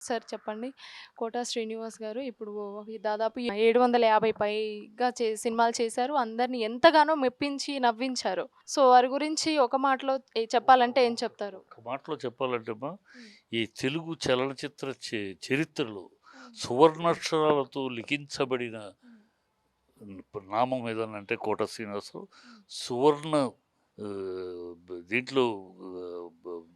Sir చెప్పండి. 'Quota Srinivas' గారు ఇప్పుడు దాదాపు 750 పైగా సినిమాలు చేశారు. అందరిని ఎంతగానో మెప్పించి, నవ్వించారు. సో, వారి గురించి ఒక మాటలో చెప్పాలంటే ఏం చెప్తారు? ఒక్క మాటలో చెప్పాలంటే హ్మ్. ఈ తెలుగు చలనచిత్ర చరిత్రలో హ్మ్. సువర్ణాక్షరాలతో లిఖించబడిన హ్మ్. నామం ఏదనంటే కోట శ్రీనివాసరావు. హ్మ్. సువర్ణ దీంట్లో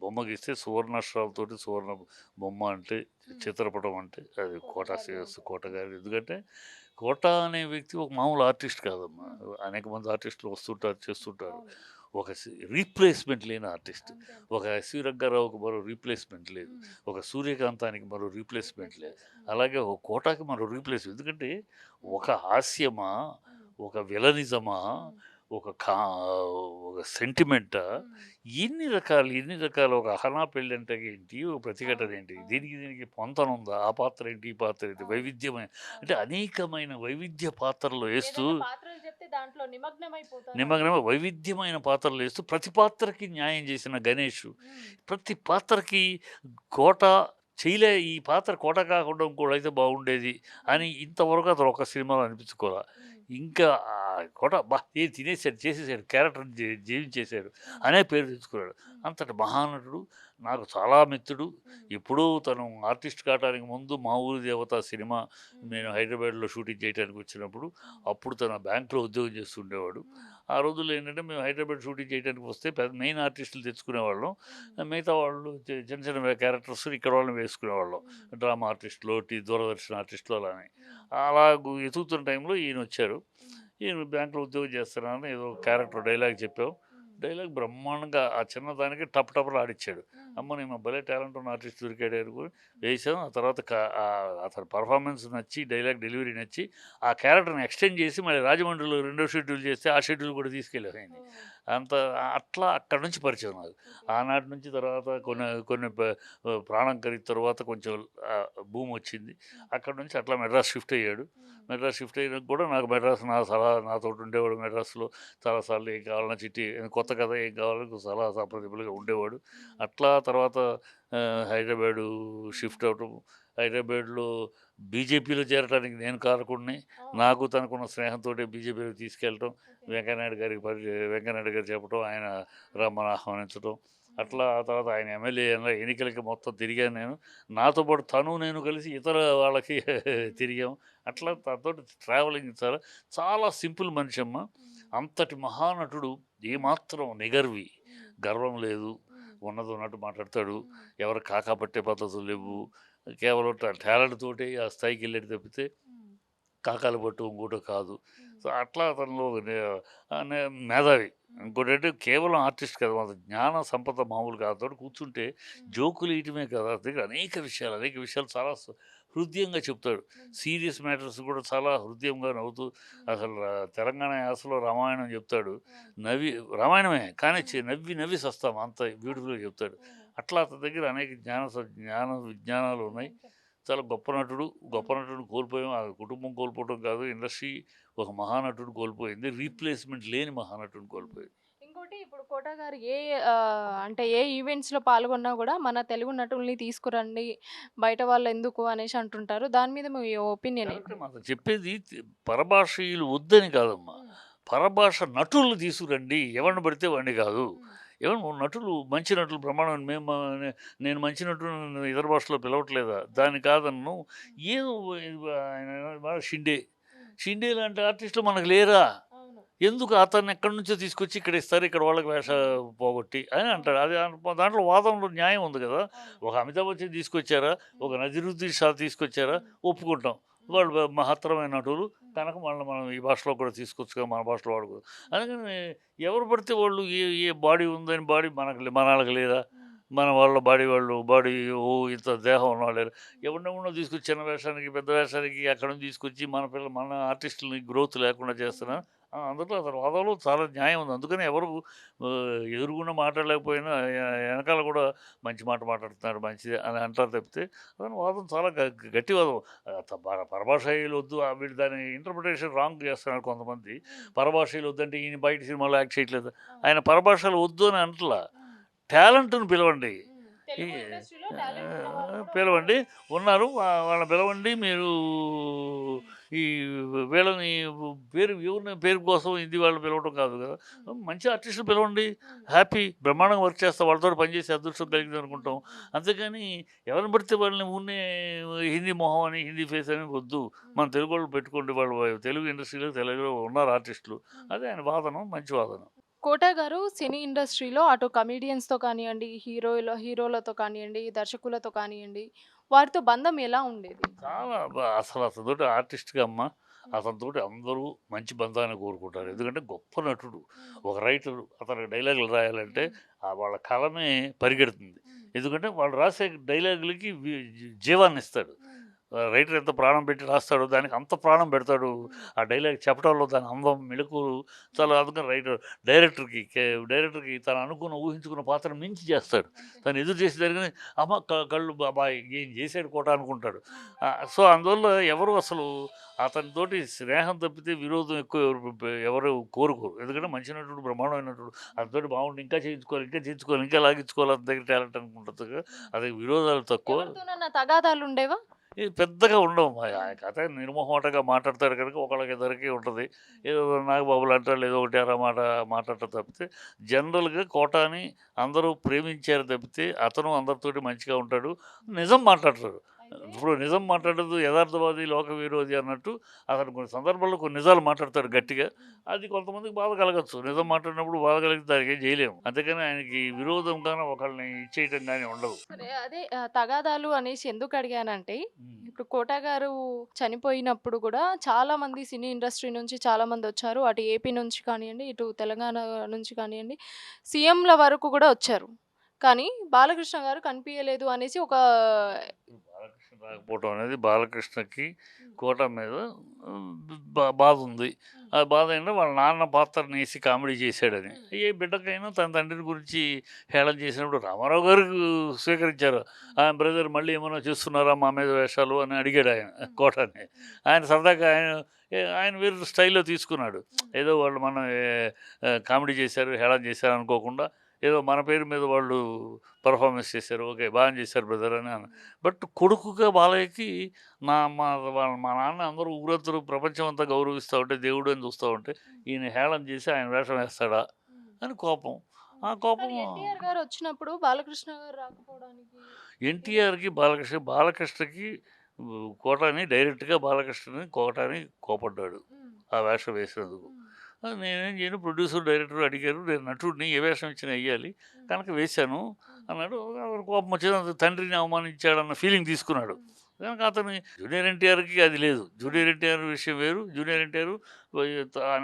బొమ్మ గీస్తే సువర్ణాక్షరాలతోటి సువర్ణ బొమ్మ అంటే హ్మ్. చిత్రపటం అంటే అది కోట కోట గారిదే శ్రీనివాస ఉంటది. కోట గారి. ఎందుకంటే కోట అనే వ్యక్తి ఒక మామూలు ఆర్టిస్ట్ కాదమ్మా. హ్మ్. అనేక మంది ఆర్టిస్టులు వస్తుంటారు, చేస్తుంటారు. అవును. ఒక రీప్లేస్మెంట్ లేని ఆర్టిస్ట్. అంతే. ఒక ఎస్వి రంగారావుకి మరో రీప్లేస్మెంట్ లేదు. హ్మ్. ఒక సూర్యకాంతానికి మరో రీప్లేస్మెంట్ లేదు. రీప్లేస్‌మెంట్. హ్మ్. అలాగే ఒక కోటకి మరో రీప్లేస్మెంట్. ఎందుకంటే హ్మ్. ఒక హాస్యమా, హ్మ్. ఒక విలనిజమా, హ్మ్. ఒక కా ఒక సెంటిమెంటా, హ్మ్. ఎన్ని రకాలు ఒక 'అహనా' పెళ్ళంటే ఏంటి? ఒక ప్రతిఘటన అవును. ఏంటి? అవును. దీనికి పొంతనుందా? ఆ పాత్ర ఏంటి? ఈ పాత్ర ఏంటి? అవును. వైవిధ్యమైన అంటే అవును. అనేకమైన వైవిధ్య పాత్రలు ఏస్తూ ఏదైనా పాత్రలు చెప్తే దాంట్లో నిమగ్నమైపోతారాయన. నిమగ్నమై వైవిధ్యమైన పాత్రలు ఏస్తూ ప్రతి పాత్రకి న్యాయం చేసిన 'గణేష్'. హ్మ్. ప్రతి పాత్రకి కోట ఈ పాత్ర కోట కాకుండా ఇంకోడైతే బాగుండేది హ్మ్. అని ఇంతవరకు అతను ఒక సినిమాలో అనిపించుకోలా. హ్మ్. ఇంకా కోట ఏం తినేసాడు, చేసేసాడు, క్యారెక్టర్‌ని జీవించేసాడు హ్మ్. అనే పేరు తెచ్చుకున్నాడు. హ్మ్. అంతటి మహానటుడు. నాకు చాలా మిత్రుడు. హ్మ్. ఎప్పుడూ తను ఆర్టిస్ట్ కావటానికి ముందు 'మా ఊరి దేవత' సినిమా హ్మ్. నేను హైదరాబాద్‌లో షూటింగ్ చేయడానికి వచ్చినప్పుడు, హ్మ్. అప్పుడు తను బ్యాంక్‌లో ఉద్యోగం చేస్తుండేవాడు. హ్మ్. ఆ రోజుల్లో ఏంటంటే మేము హైదరాబాద్ షూటింగ్ చేయడానికి వస్తే మెయిన్ ఆర్టిస్టులు తెచ్చుకునేవాళ్ళం. హ్మ్. మిగతా వాళ్ళు చిన్న చిన్న క్యారెక్టర్స్ ఇక్కడ వాళ్ళని వేసుకునేవాళ్ళం. హ్మ్. డ్రామా ఆర్టిస్టులు, దూరదర్శన్ ఆర్టిస్టులు అలానే. హ్మ్. అలా ఎతుకుతున్న టైంలో ఈయనొచ్చారు. హ్మ్. ఈయన బ్యాంక్‌లో ఉద్యోగం చేస్తున్నానని ఏదో క్యారెక్టర్ డైలాగ్ చెప్పాం. హ్మ్. డైలాగ్ బ్రహ్మాండంగా ఆ చిన్నదానికి టపటపలాడిచ్చాడు. హ్మ్. అమ్మ! నేను భలే టాలెంట్ ఉన్న ఆర్టిస్ట్ దొరికాడే అనుకోని హ్మ్. వేసాం. ఆ తర్వాత అతని పెర్ఫార్మన్స్ నచ్చి, డైలాగ్ డెలివరీ నచ్చి, ఆ క్యారెక్టర్‌ని ఎక్స్‌టెండ్ చేసి మళ్ళీ రాజమండ్రిలో రెండో షెడ్యూల్ చేస్తే, ఆ షెడ్యూల్ కూడా తీసుకెళ్ళారు ఆయన్ని. ఓహ్! అంత అట్లా అక్కడి నుంచి పరిచయం నాకు. ఓకే. ఆనాటి నుంచి తర్వాత కొన్ని కొన్ని ప్రాణం ఖరీదు తర్వాత కొంచెం భూమొచ్చింది. హ్మ్. అక్కడి నుంచి అట్లా మెడ్రాస్ షిఫ్ట్ అయ్యాడు. హ్మ్. మెడ్రాస్ షిఫ్ట్ అయినాక కూడా నాకు మెడ్రాస్ నా సలహా నాతోటి ఉండేవాడు మెడ్రాస్‌లో. చాలా సార్లు ఏం కావాలన్నా చిట్టి కొత్త హ్మ్. కథ ఏం కావాలన్నా సలహా సంప్రదింపులుగా ఉండేవాడు. హ్మ్. అట్లా తర్వాత హైదరాబాదు హ్మ్. షిఫ్ట్ అవ్వటం. హైదరాబాద్‌లో బీజేపీలో చేరటానికి నేను కారకుడిని. ఓహ్! నాకు తనకున్న స్నేహంతోటి బీజేపీలోకి తీసుకెళ్ళటం. ఓకే. వెంకయ్య నాయుడు గారికి చెప్పటం. ఆయన హ్మ్. రమ్మని ఆహ్వానించటం. హ్మ్. అట్లా ఆ తర్వాత ఆయన ఎమ్మెల్యే ఎన్నికలకి మొత్తం తిరిగాను నేను. నాతో పాటు నేను కలిసి ఇతర వాళ్ళకి హ్మ్. తిరిగాం. అట్లా హ్మ్. తనతోటి ట్రావెలింగ్ చాలా చాలా సింపుల్ మనిషమ్మ. హ్మ్. అంతటి మహానటుడు హ్మ్. ఏమాత్రం నిగర్వి. హ్మ్. గర్వం లేదు. హ్మ్. ఉన్నది ఉన్నట్టు మాట్లాడతాడు. హ్మ్. ఎవరు కాకా పట్టే పద్ధతులు లేవు. హ్మ్. కేవలం టాలెంట్ తోటి ఆ స్థాయికెళ్ళాడు తప్పితే హ్మ్. కాకాలు పట్టు ఇంకోటో కాదు. హ్మ్. సో, అట్లా అతనిలో మేధావి. హ్మ్. ఇంకోటంటే కేవలం ఆర్టిస్ట్ కాదు. మన జ్ఞాన సంపద మామూలు కాదు. అతను కూర్చుంటే హ్మ్. జోకులేయటమే కాదు. అతని దగ్గర అనేక విషయాలు చాలా హృద్యంగా చెప్తాడు. హ్మ్. సీరియస్ మ్యాటర్స్ కూడా చాలా హృద్యంగా నవ్వుతూ హ్మ్. అసలు తెలంగాణ యాసలో రామాయణం చెప్తాడు. ఓహ్! నవ్వి రామాయణమే కానీ హ్మ్. నవ్వి సస్తాం అంత బ్యూటిఫుల్‌గా చెప్తాడు. ఓహ్! అట్లా అతని దగ్గర అనేక జ్ఞాన విజ్ఞానాలు ఉన్నాయి. మంచి చాలా గొప్ప నటుడు. గొప్ప హ్మ్. నటుడిని కోల్పోయాం. ఆ కుటుంబం కోల్పోవడం కాదు. ఇండస్ట్రీ ఒక మహానటుడిని కోల్పోయింది. హ్మ్. రీప్లేస్‌మెంట్ లేని మహానటుడిని హ్మ్. కోల్పోయింది. ఇంకోటి ఇప్పుడు 'కోట' గారు అంటే ఏ ఈవెంట్స్‌లో పాల్గొన్నా గూడా మన తెలుగు నటుల్ని తీసుకురండి, బయట వాళ్ళెందుకు అనేసి అంటుంటారు. దాని మీద మీ ఒపీనియన్ కరెక్టే ఏంటి? మనం చెప్పేది పరభాషీయులు వద్దని కాదమ్మా. హ్మ్. పరభాష నటుల్ని తీసుకురండి. హ్మ్. ఎవరిని పడితే వాడిని కాదు. హ్మ్. నటులు మంచి నటులు బ్రహ్మాండం నేను మంచి నటుడిని ఇతర భాషలో పిలవట్లేదా? హ్మ్. దాన్ని కాదనను. హ్మ్. ఏదో ఆయన షిండే. హ్మ్. షిండే లాంటి ఆర్టిస్టులు మనకు లేరా? అవును. ఎందుకు అతన్ని ఎక్కడి నుంచో తీసుకొచ్చి ఇక్కడ ఇస్తారు. ఇక్కడ వాళ్ళకి హ్మ్. పోగొట్టి అని అవును. అంటాడు. అది దాంట్లో వాదనలో న్యాయం ఉంది గదా! అవును. ఒక అమితాబ్ బచ్చన్ తీసుకొచ్చారా? ఒక హ్మ్. నజీరుద్దీన్ షా తీసుకొచ్చారా? హ్మ్. ఒప్పుకుంటాం. హ్మ్. వాళ్ళు మహత్తరమైన నటులు. హ్మ్. కనుక వాళ్ళని మనం ఈ భాషలో కూడా తీసుకొచ్చుగా మన భాషలో వాడుకో హ్మ్. అందుకని ఎవరు పడితే వాళ్ళు ఏ బాడీ ఉందని బాడీ మనకు లేదా? హ్మ్. మన వాళ్ళ బాడీ ఇంత దేహం ఉన్నవాళ్ళు లేరు. హ్మ్. ఎవరినెవరినో తీసుకొచ్చి చిన్న వేషానికి, పెద్ద వేషానికి అక్కడి నుంచి తీసుకొచ్చి మన ఆర్టిస్టులని గ్రోత్ లేకుండా హ్మ్. చేస్తున్నారు. అందులో అతని వాదనలో చాలా న్యాయం ఉంది. అందుకని ఎవరు ఎదురుగుండా మాట్లాడలేకపోయినా ఎనకాల కూడా మంచి మాట మాట్లాడుతున్నాడు మంచిదే అని అంటారు తప్పితే, అతని వాదన చాలా గట్టి వాదం. పరభాషాయులు వద్దు వీళ్ళు దాని ఇంటర్ప్రిటేషన్ రాంగ్ చేస్తున్నారు కొంతమంది. హ్మ్. పరభాషలు వద్దంటే ఈయన బయట సినిమాలో యాక్ట్ చేయట్లేదు. అవును. ఆయన పరభాషలు వద్దు అని అనట్లా. హ్మ్. టాలెంట్‌ని పిలవండి. హ్మ్. ఈ తెలుగు ఇండస్ట్రీలో టాలెంట్ ఉన్న వాళ్ళు కూడా పిలవండి ఉన్నారు వాళ్ళని పిలవండి మీరు. ఈ వీళ్ళని ఎవరిని పేరు కోసం ఇది వాళ్ళు పిలవడం కాదు కదా. మంచి ఆర్టిస్టులు పిలవండి, హ్యాపీ బ్రహ్మాండంగా వర్క్ చేస్తా వాళ్ళతో పనిచేసే అదృష్టం కలిగింది అనుకుంటాం. అంతేగాని ఎవరిని పడితే వాళ్ళని ఊరినే హిందీ మొహం అని హిందీ ఫేస్ అని వద్దు. మన తెలుగు వాళ్ళు పెట్టుకోండి, వాళ్ళు తెలుగు ఇండస్ట్రీలో తెలుగులో ఉన్నారు ఆర్టిస్టులు. అదే ఆయన వాదన, మంచి వాదన. కోట గారు సినీ ఇండస్ట్రీలో అటు కమెడియన్స్‌తో కానియండి, హీరోలతో కానియండి, దర్శకులతో కానియండి, వారితో బంధం ఎలా ఉండేది? చాలా అసలు అతనితోటి ఆర్టిస్ట్‌గా అమ్మ, అతనితోటి అందరూ మంచి బంధాన్ని కోరుకుంటారు. ఎందుకంటే గొప్ప నటుడు. ఒక రైటరు అతనికి డైలాగులు రాయాలంటే వాళ్ళ కలమే పరిగెడుతుంది. ఎందుకంటే వాళ్ళు రాసే డైలాగులకి జీవాన్నిస్తాడు. రైటర్ ఎంత ప్రాణం పెట్టి రాస్తాడో దానికి అంత ప్రాణం పెడతాడు. ఆ డైలాగ్ చెప్పడంలో దాని అందం, మెళకువలు చాలా అందుకని డైరెక్టర్‌కి తను ఊహించుకున్న పాత్రను మించి చేస్తాడు. తను ఎదురు చేసేసరికి అమ్మ కళ్ళు అబ్బాయి ఏం చేసాడు కోట అనుకుంటాడు. సో అందువల్ల ఎవరు అసలు అతనితోటి స్నేహం తప్పితే విరోధం ఎక్కువ ఎవరు కోరుకోరు. ఎందుకంటే మంచి నటుడు, బ్రహ్మాండమైన నటుడు. అతనితోటి బాగుండి ఇంకా చేయించుకోవాలి, ఇంకా లాగించుకోవాలి అతని దగ్గర టాలెంట్ అనుకుంటుంది. అదే విరోధాలు తక్కువ. ఎవరితోనన్నా తగాదాలు ఉండేవా? ఇది పెద్దగా ఉండవు. ఆ కథ నిర్మోహమాటంగా మాట్లాడతాడు కనుక ఒకళ్ళకి ఇద్దరికి ఉంటుంది. ఏదో నాగబాబులు అంటాడు ఏదో ఒకటి అర మాట మాట్లాడటం తప్పితే జనరల్‌గా కోటాని అందరూ ప్రేమించారు తప్పితే అతను అందరితోటి మంచిగా ఉంటాడు. నిజం మాట్లాడతాడు. ఇప్పుడు నిజం మాట్లాడదు యథార్థవాది, లోక విరోధి అన్నట్టు అతను కొన్ని సందర్భాల్లో కొన్ని నిజాలు మాట్లాడతాడు గట్టిగా. అది కొంతమందికి బాధ కలగచ్చు. నిజం మాట్లాడినప్పుడు బాధ కలిగితే దానికి ఏం చేయలేము. అంతేగాని ఆయనకి విరోధం గాని ఒకళ్ళని ఇచ్చేయటం గాని ఉండదు. సరే అదే తగాదాలు అనేసి ఎందుకు అడిగానంటే, హ్మ్. ఇప్పుడు కోట గారు చనిపోయినప్పుడు కూడా చాలా మంది సినీ ఇండస్ట్రీ నుంచి చాలా మందొచ్చారు. అటు ఏపీ నుంచి కానియండి, ఇటు తెలంగాణ నుంచి కానియండి, సీఎంల వరకు కూడా వచ్చారు. కానీ బాలకృష్ణ గారు కనిపియలేదు అనేసి ఒక బాలకృష్ణ రాకపోవటం అనేది బాలకృష్ణకి కోట మీద బాధ ఉంది. ఆ బాధ ఏంటంటే వాళ్ళ నాన్న పాత్రని వేసి కామెడీ చేశాడని. ఏ బిడ్డకైనా తన తండ్రిని గురించి హేళన చేసినప్పుడు రామారావు గారు స్వీకరించారు. ఆయన బ్రదర్ మళ్ళీ ఏమైనా చేస్తున్నారా మా మీద వేషాలు అని అడిగాడు ఆయన కోటని. ఆయన సరదాగా ఆయన వేరే స్టైల్లో తీసుకున్నాడు. ఏదో వాళ్ళు మనం కామెడీ చేశారు, హేళన చేశారు అనుకోకుండా ఏదో మన పేరు మీద వాళ్ళు పర్ఫార్మెన్స్ చేశారు. ఓకే బాగానే చేశారు బ్రదర్ అని బట్ కొడుకుగా బాలయ్యకి మా నాన్న అందరూ ఊరందరూ ప్రపంచం అంతా గౌరవిస్తూ ఉంటే దేవుడు అని చూస్తూ ఉంటే ఈయన హేళన చేసి ఆయన వేషం వేస్తాడా అని కోపం. ఆ కోపం ఎన్టీఆర్ గారు వచ్చినప్పుడు బాలకృష్ణ గారు రాకపోవడానికి ఎన్టీఆర్కి బాలకృష్ణకి కోటని డైరెక్ట్గా కోటని కోపడ్డాడు ఆ వేషం వేసినందుకు. నేనేం చేయను, ప్రొడ్యూసర్ డైరెక్టర్ అడిగారు, నేను నటుడిని ఏ వేషం ఇచ్చినా వేయాలి కనుక వేశాను అన్నాడు. కోపం వచ్చింది, తండ్రిని అవమానించాడన్న ఫీలింగ్ తీసుకున్నాడు. కనుక అతను జూనియర్ ఎన్టీఆర్కి అది లేదు. జూనియర్ ఎన్టీఆర్ విషయం వేరు. జూనియర్ ఎన్టీఆర్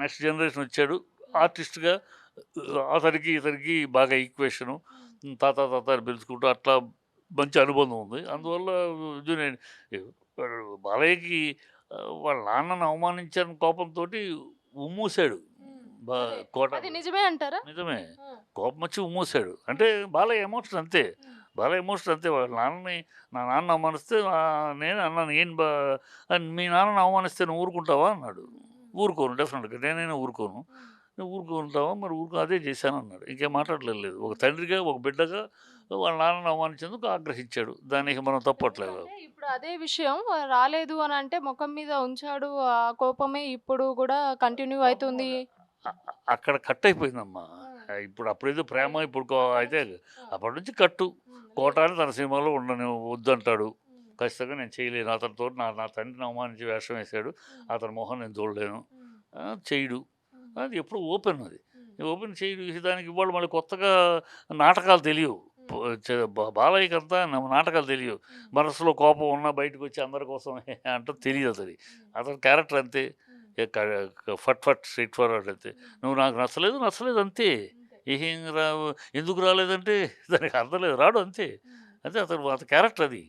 నెక్స్ట్ జనరేషన్ వచ్చాడు ఆర్టిస్ట్గా. ఇతనికి బాగా ఈక్వేషను, తాత అని పిలుచుకుంటూ అట్లా మంచి అనుబంధం ఉంది. అందువల్ల జూనియర్ బాలయ్యకి వాళ్ళ నాన్నను అవమానించాలని కోపంతో ఉమ్మూసాడు కోట. అది నిజమే అంటారా? నిజమే. కోపం వచ్చి ఉమ్మూసాడు. అంటే బాలయ్య ఎమోషన్ అంతే. వాళ్ళ నాన్నని నా నాన్న అవమానిస్తే నేను అన్నాను మీ నాన్నని అవమానిస్తే నువ్వు ఊరుకుంటావా అన్నాడు. ఊరుకోను డెఫినెట్గా, నేనైనా ఊరుకోను. నువ్వు ఊరుకుంటావా మరి అదే చేశాను అన్నాడు. ఇంకేం మాట్లాడలేదు. ఒక తండ్రిగా ఒక బిడ్డగా వాళ్ళ నాన్నని అవమానించేందుకు ఆగ్రహించాడు. దానికి మనం తప్పట్లేదు. ఇప్పుడు అదే విషయం రాలేదు అని అంటే ముఖం మీద ఉంచాడు. ఆ కోపమే ఇప్పుడు కూడా కంటిన్యూ అవుతుంది. అక్కడ కట్ అయిపోయిందమ్మా. అప్పుడేదో ప్రేమ అయితే అప్పటి నుంచి కట్టు. కోటాని తన సినిమాలో వద్దంటాడు. ఖచ్చితంగా నేను చేయలేను అతనితో. నా తండ్రిని అవమానించి వేషం వేశాడు, అతని మొహం నేను చూడలేను, చేయడు. అది ఎప్పుడు ఓపెన్. ఓపెన్ చేయడు. దానికి ఇవాళ మళ్ళీ కొత్తగా నాటకాలు తెలియవు. బాలయ్యకి అంతా నాటకాలు తెలియవు. మనసులో కోపం ఉన్నా బయటకు వచ్చి అందరి కోసం అంటే తెలియదు. అతని క్యారెక్టర్ అంతే. ఫట్ స్ట్రైట్ ఫార్వర్డ్ అంతే. నువ్వు నాకు నచ్చలేదు అంతే. ఏం ఎందుకు రాలేదంటే దానికి అర్థం లేదు, రాడు అంతే. అతని క్యారెక్టర్ అది.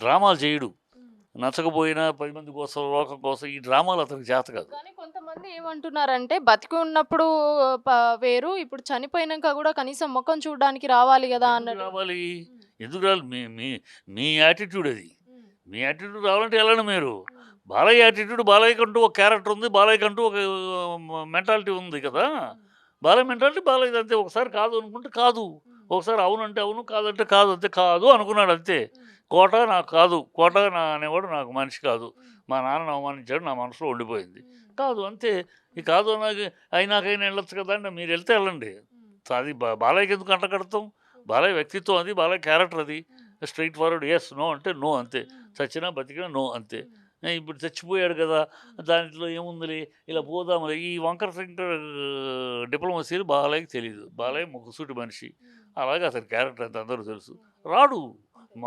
డ్రామాలు చేయడు. నచ్చకపోయినా 10 మంది కోసం, లోకం కోసం ఈ డ్రామాలు అతనికి చేత కాదు. కానీ కొంతమంది ఏమంటున్నారంటే బతికి ఉన్నప్పుడు వేరు, ఇప్పుడు చనిపోయినాక కూడా కనీసం ముఖం చూడడానికి రావాలి కదా అన్నట్టు. రావాలి. ఎందుకు రావాలి? మీ యాటిట్యూడ్ అది. మీ యాటిట్యూడ్ రావాలంటే వెళ్ళండి మీరు. బాలయ్య యాటిట్యూడ్, బాలయ్యకంటూ ఒక క్యారెక్టర్ ఉంది, బాలయ్యకంటూ ఒక మెంటాలిటీ ఉంది కదా. బాలయ్య మెంటాలిటీ బాలయ్య అంతే. ఒకసారి కాదు అనుకుంటే కాదు, ఒకసారి అవునంటే అవును, కాదంటే కాదు, అంతే. కాదు అనుకున్నాడు అంతే. కోట నాకు కాదు, కోట అనేవాడు నాకు మనిషి కాదు. మా నాన్నని అవమానించాడు, నా మనసులో ఉండిపోయింది. కాదు అంతే. ఈ కాదు నాకు అయినాకైనా వెళ్ళొచ్చు కదా అంటే, మీరు వెళ్తే వెళ్ళండి. అది బాలయ్యకి ఎందుకు అంటగడతాం? బాలయ్య వ్యక్తిత్వం అది, బాలయ్య క్యారెక్టర్ అది. స్ట్రెయిట్ ఫార్వర్డ్ యెస్, నో అంటే నో అంతే. చచ్చినా బతికినా నో అంతే. ఇప్పుడు చచ్చిపోయాడు కదా! దాంట్లో ఏముందిలే, ఇలా పోదాంలే, ఈ వంకర టింకర డిప్లొమసీలు బాలయ్యకి తెలీదు. బాలయ్య ముక్కుసూటి మనిషి. అలాగే అతని క్యారెక్టర్ అంత అందరూ తెలుసు. రాడు.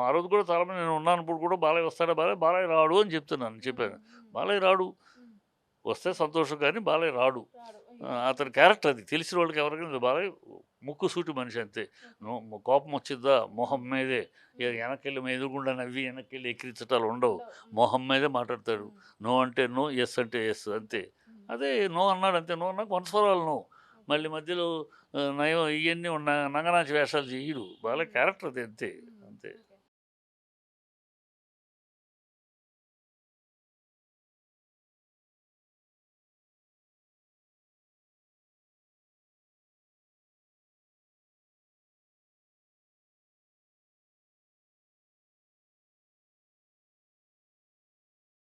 ఆ రోజు కూడా చాలామంది నేను ఉన్నప్పుడు కూడా బాలయ్య వస్తాడా, బాలయ్య రాడు అని చెప్పాను. బాలయ్య రాడు. వస్తే సంతోషం కానీ బాలయ్య రాడు. అతని క్యారెక్టర్ అది. తెలిసిన వాళ్ళకి ఎవరికైనా బాలయ్య ముక్కుసూటి మనిషి అంతే. కోపం వచ్చిద్దా మొహం మీదే. వెనక్కెళ్ళి ఎదురుగుండా నవ్వి వెనక్కెళ్ళి ఎక్కిరించటాలు ఉండవు. మొహం మీదే మాట్లాడతాడు. నో అంటే నో, యెస్ అంటే యెస్ అంతే. అదే నో అన్నాడు అంతే. నో అన్నాక వన్స్ నో. మళ్ళీ మధ్యలో నయం ఇయన్నీ నంగనాచి వేషాలు చెయ్యడు. బాలయ్య క్యారెక్టర్ అది అంతే.